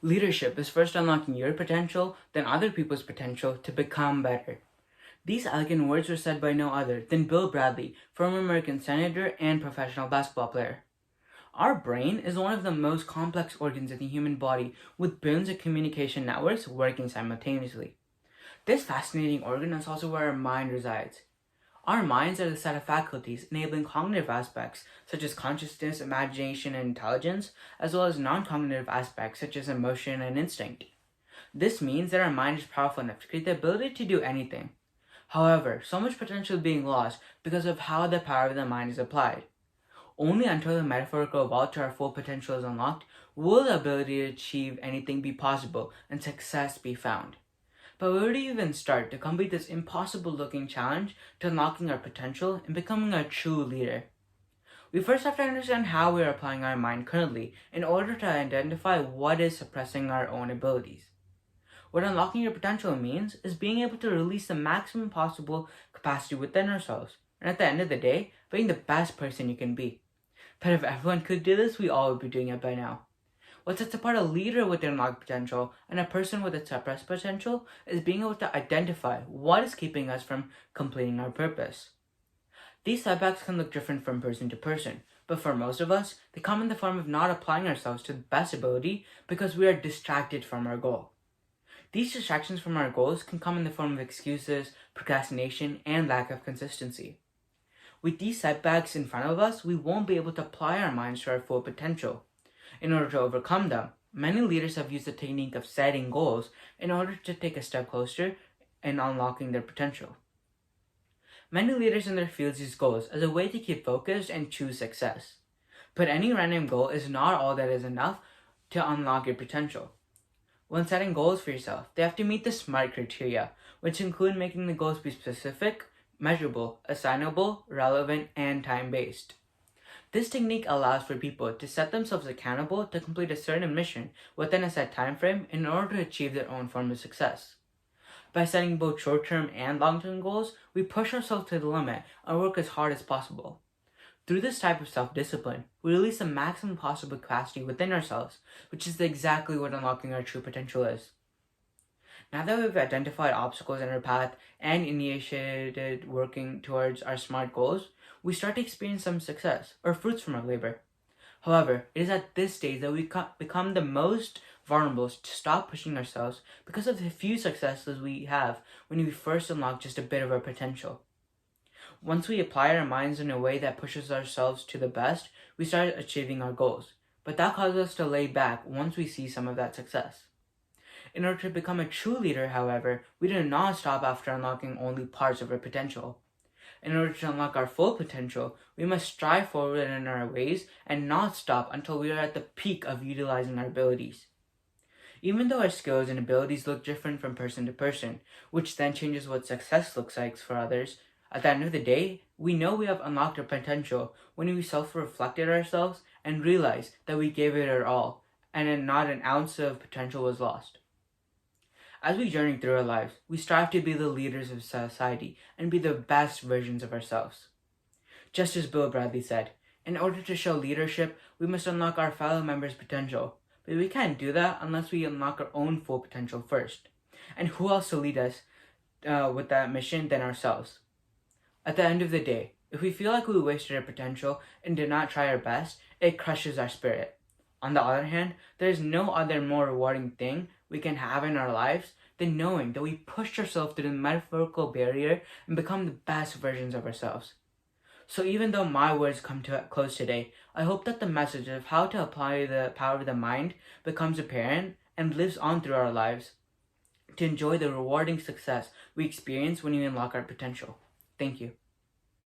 Leadership is first unlocking your potential, then other people's potential to become better. These elegant words were said by no other than Bill Bradley, former American senator and professional basketball player. Our brain is one of the most complex organs in the human body, with billions of communication networks working simultaneously. This fascinating organ is also where our mind resides. Our minds are the set of faculties enabling cognitive aspects such as consciousness, imagination, and intelligence, as well as non-cognitive aspects such as emotion and instinct. This means that our mind is powerful enough to create the ability to do anything. However, so much potential is being lost because of how the power of the mind is applied. Only until the metaphorical vault to our full potential is unlocked will the ability to achieve anything be possible and success be found. But where do you even start to complete this impossible-looking challenge to unlocking our potential and becoming a true leader? We first have to understand how we are applying our mind currently in order to identify what is suppressing our own abilities. What unlocking your potential means is being able to release the maximum possible capacity within ourselves, and at the end of the day, being the best person you can be. But if everyone could do this, we all would be doing it by now. What sets apart a leader with unlocked potential and a person with a suppressed potential is being able to identify what is keeping us from completing our purpose. These setbacks can look different from person to person, but for most of us, they come in the form of not applying ourselves to the best ability because we are distracted from our goal. These distractions from our goals can come in the form of excuses, procrastination, and lack of consistency. With these setbacks in front of us, we won't be able to apply our minds to our full potential. In order to overcome them, many leaders have used the technique of setting goals in order to take a step closer in unlocking their potential. Many leaders in their fields use goals as a way to keep focused and choose success. But any random goal is not all that is enough to unlock your potential. When setting goals for yourself, they have to meet the SMART criteria, which include making the goals be specific, measurable, assignable, relevant, and time-based. This technique allows for people to set themselves accountable to complete a certain mission within a set time frame in order to achieve their own form of success. By setting both short-term and long-term goals, we push ourselves to the limit and work as hard as possible. Through this type of self-discipline, we release the maximum possible capacity within ourselves, which is exactly what unlocking our true potential is. Now that we've identified obstacles in our path and initiated working towards our SMART goals, we start to experience some success or fruits from our labor. However, it is at this stage that we become the most vulnerable to stop pushing ourselves because of the few successes we have when we first unlock just a bit of our potential. Once we apply our minds in a way that pushes ourselves to the best, we start achieving our goals. But that causes us to lay back once we see some of that success. In order to become a true leader, however, we do not stop after unlocking only parts of our potential. In order to unlock our full potential, we must strive forward in our ways and not stop until we are at the peak of utilizing our abilities. Even though our skills and abilities look different from person to person, which then changes what success looks like for others, at the end of the day, we know we have unlocked our potential when we self-reflect at ourselves and realize that we gave it our all, and not an ounce of potential was lost. As we journey through our lives, we strive to be the leaders of society and be the best versions of ourselves. Just as Bill Bradley said, in order to show leadership, we must unlock our fellow members' potential. But we can't do that unless we unlock our own full potential first. And who else to lead us with that mission than ourselves? At the end of the day, if we feel like we wasted our potential and did not try our best, it crushes our spirit. On the other hand, there is no other more rewarding thing we can have in our lives than knowing that we pushed ourselves through the metaphorical barrier and become the best versions of ourselves. So even though my words come to a close today, I hope that the message of how to apply the power of the mind becomes apparent and lives on through our lives to enjoy the rewarding success we experience when we unlock our potential. Thank you.